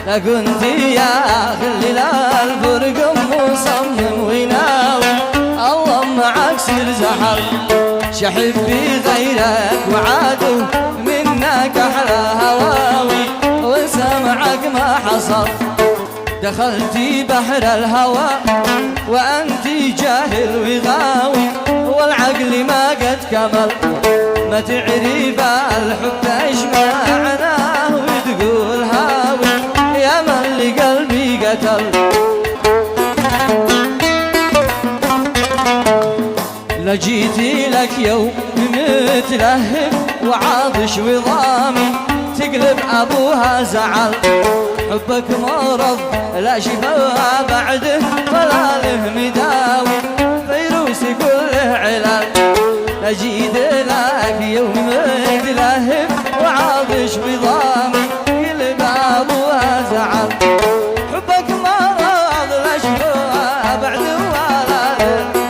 لا كنت يا خلي لا الفرق مصمم وناوي الله معك سر زحل شحب بغيرك وعادو منك احلى هواوي وسمعك ما حصل دخلتي بحر الهوى وأنتي جاهل وغاوي والعقل ما قد كمل ما تعرف الحب ايش معناه وتقول هاوي يا من لقلبي قتل لجيتي لك يوم متلهب وعاطش وضامي تقلب ابوها زعل حبك مرض لا شفاء بعده ولا له مداوي فيروس كله علل اجيد لك يوم متلهب وعاطش وضامي تقلب ابوها زعل حبك مرض لا شفاء بعده ولا له